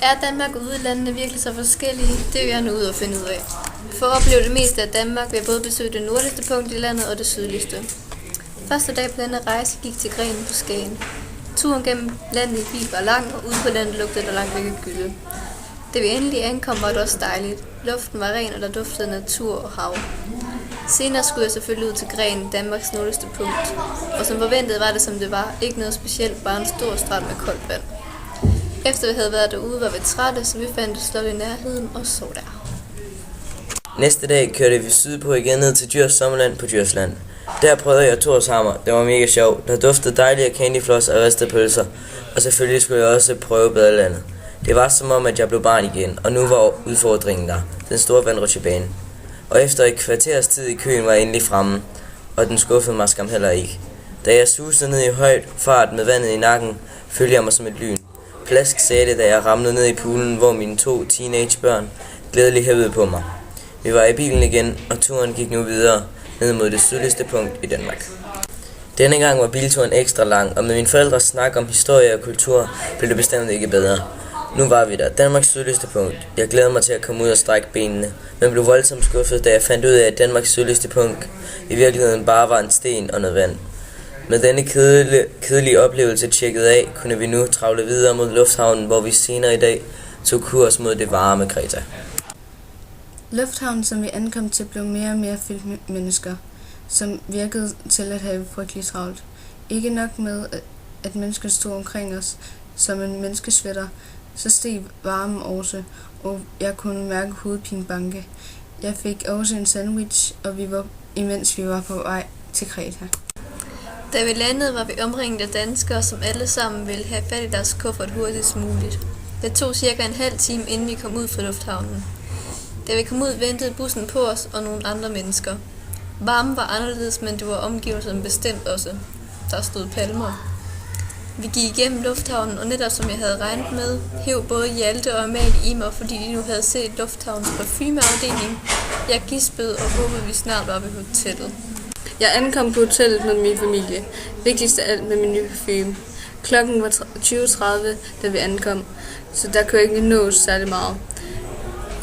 Er Danmark og udlandene virkelig så forskellige? Det vil jeg nu ud og finde ud af. For at opleve det meste af Danmark vil jeg både besøge det nordligste punkt i landet og det sydligste. Første dag på denne rejse gik til Grenen på Skagen. Turen gennem landet i bil var lang, og ude på landet lugtede der langt væk af gylde. Da vi endelig ankom, var det også dejligt. Luften var ren, og der duftede natur og hav. Senere skulle jeg selvfølgelig ud til Grenen, Danmarks nordligste punkt. Og som forventet var det, som det var. Ikke noget specielt, bare en stor strand med koldt vand. Efter vi havde været derude, var vi trætte, så vi fandt et slot i nærheden og sov der. Næste dag kørte vi sydpå igen ned til Djurs Sommerland på Djursland. Der prøvede jeg Thors Hammer. Det var mega sjovt. Der duftede dejlige candyfloss og ristede pølser. Og selvfølgelig skulle jeg også prøve badelandet. Det var som om, at jeg blev barn igen, og nu var udfordringen der. Den store vandrutsjebane. Og efter et kvarters tid i køen var jeg endelig fremme, og den skuffede mig skam heller ikke. Da jeg susede ned i højt fart med vandet i nakken, følte jeg mig som et lyn. Plask sagde det, da jeg ramlede ned i poolen, hvor mine 2 teenagebørn glædeligt hævede på mig. Vi var i bilen igen, og turen gik nu videre ned mod det sydligste punkt i Danmark. Denne gang var bilturen ekstra lang, og med mine forældres snak om historie og kultur blev det bestemt ikke bedre. Nu var vi der, Danmarks sydligste punkt. Jeg glæder mig til at komme ud og strække benene, men blev voldsomt skuffet, da jeg fandt ud af, at Danmarks sydligste punkt i virkeligheden bare var en sten og noget vand. Med denne kedelige oplevelse tjekket af, kunne vi nu travle videre mod lufthavnen, hvor vi senere i dag tog kurs mod det varme Kreta. Lufthavnen, som vi ankom til, blev mere og mere fyldt med mennesker, som virkede til at have frygteligt travlt. Ikke nok med, at mennesker stod omkring os som en menneskesvætter, så steg varmen også, og jeg kunne mærke hovedpine banke. Jeg fik også en sandwich, og imens vi var på vej til Kreta. Da vi landede, var vi omringet af danskere, som alle sammen ville have fat i deres kuffert hurtigst muligt. Det tog cirka en halv time, inden vi kom ud fra lufthavnen. Da vi kom ud, ventede bussen på os og nogle andre mennesker. Varmen var anderledes, men det var omgivelserne bestemt også. Der stod palmer. Vi gik igennem lufthavnen, og netop som jeg havde regnet med, hev både Hjalte og Amalie i mig, fordi de nu havde set lufthavnens parfumeafdeling. Jeg gispede og håbede, vi snart var ved hotellet. Jeg ankom på hotellet med min familie. Vigtigst af alt med min nye parfume. Klokken var 20.30, da vi ankom, så der kunne ikke nås særlig meget.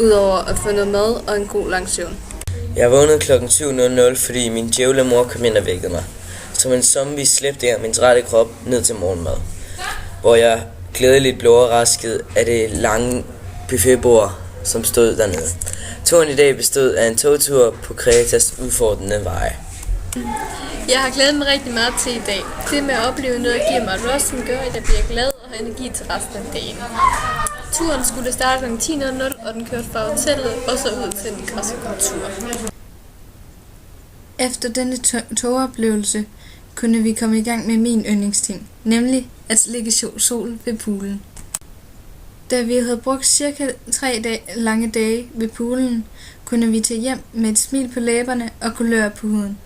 Udover at få noget mad og en god lang søvn. Jeg vågnede kl. 7.00, fordi min djævle mor kom ind og vækkede mig. Som en zombie slæbte jeg min trætte krop ned til morgenmad, hvor jeg glædeligt blev overrasket af det lange buffetbord, som stod dernede. Turen i dag bestod af en togtur på Kretas udfordrende veje. Jeg har glædet mig rigtig meget til i dag. Det med at opleve noget giver mig et rush, som gør, at jeg bliver glad og har energi til resten af dagen. Turen skulle starte kl. 10.00, og den kørte fra hotellet og så ud til den græske kultur. Efter denne togoplevelse kunne vi komme i gang med min yndlingsting, nemlig at ligge sol ved poolen. Da vi havde brugt cirka 3 lange dage ved poolen, kunne vi tage hjem med et smil på læberne og kulør på huden.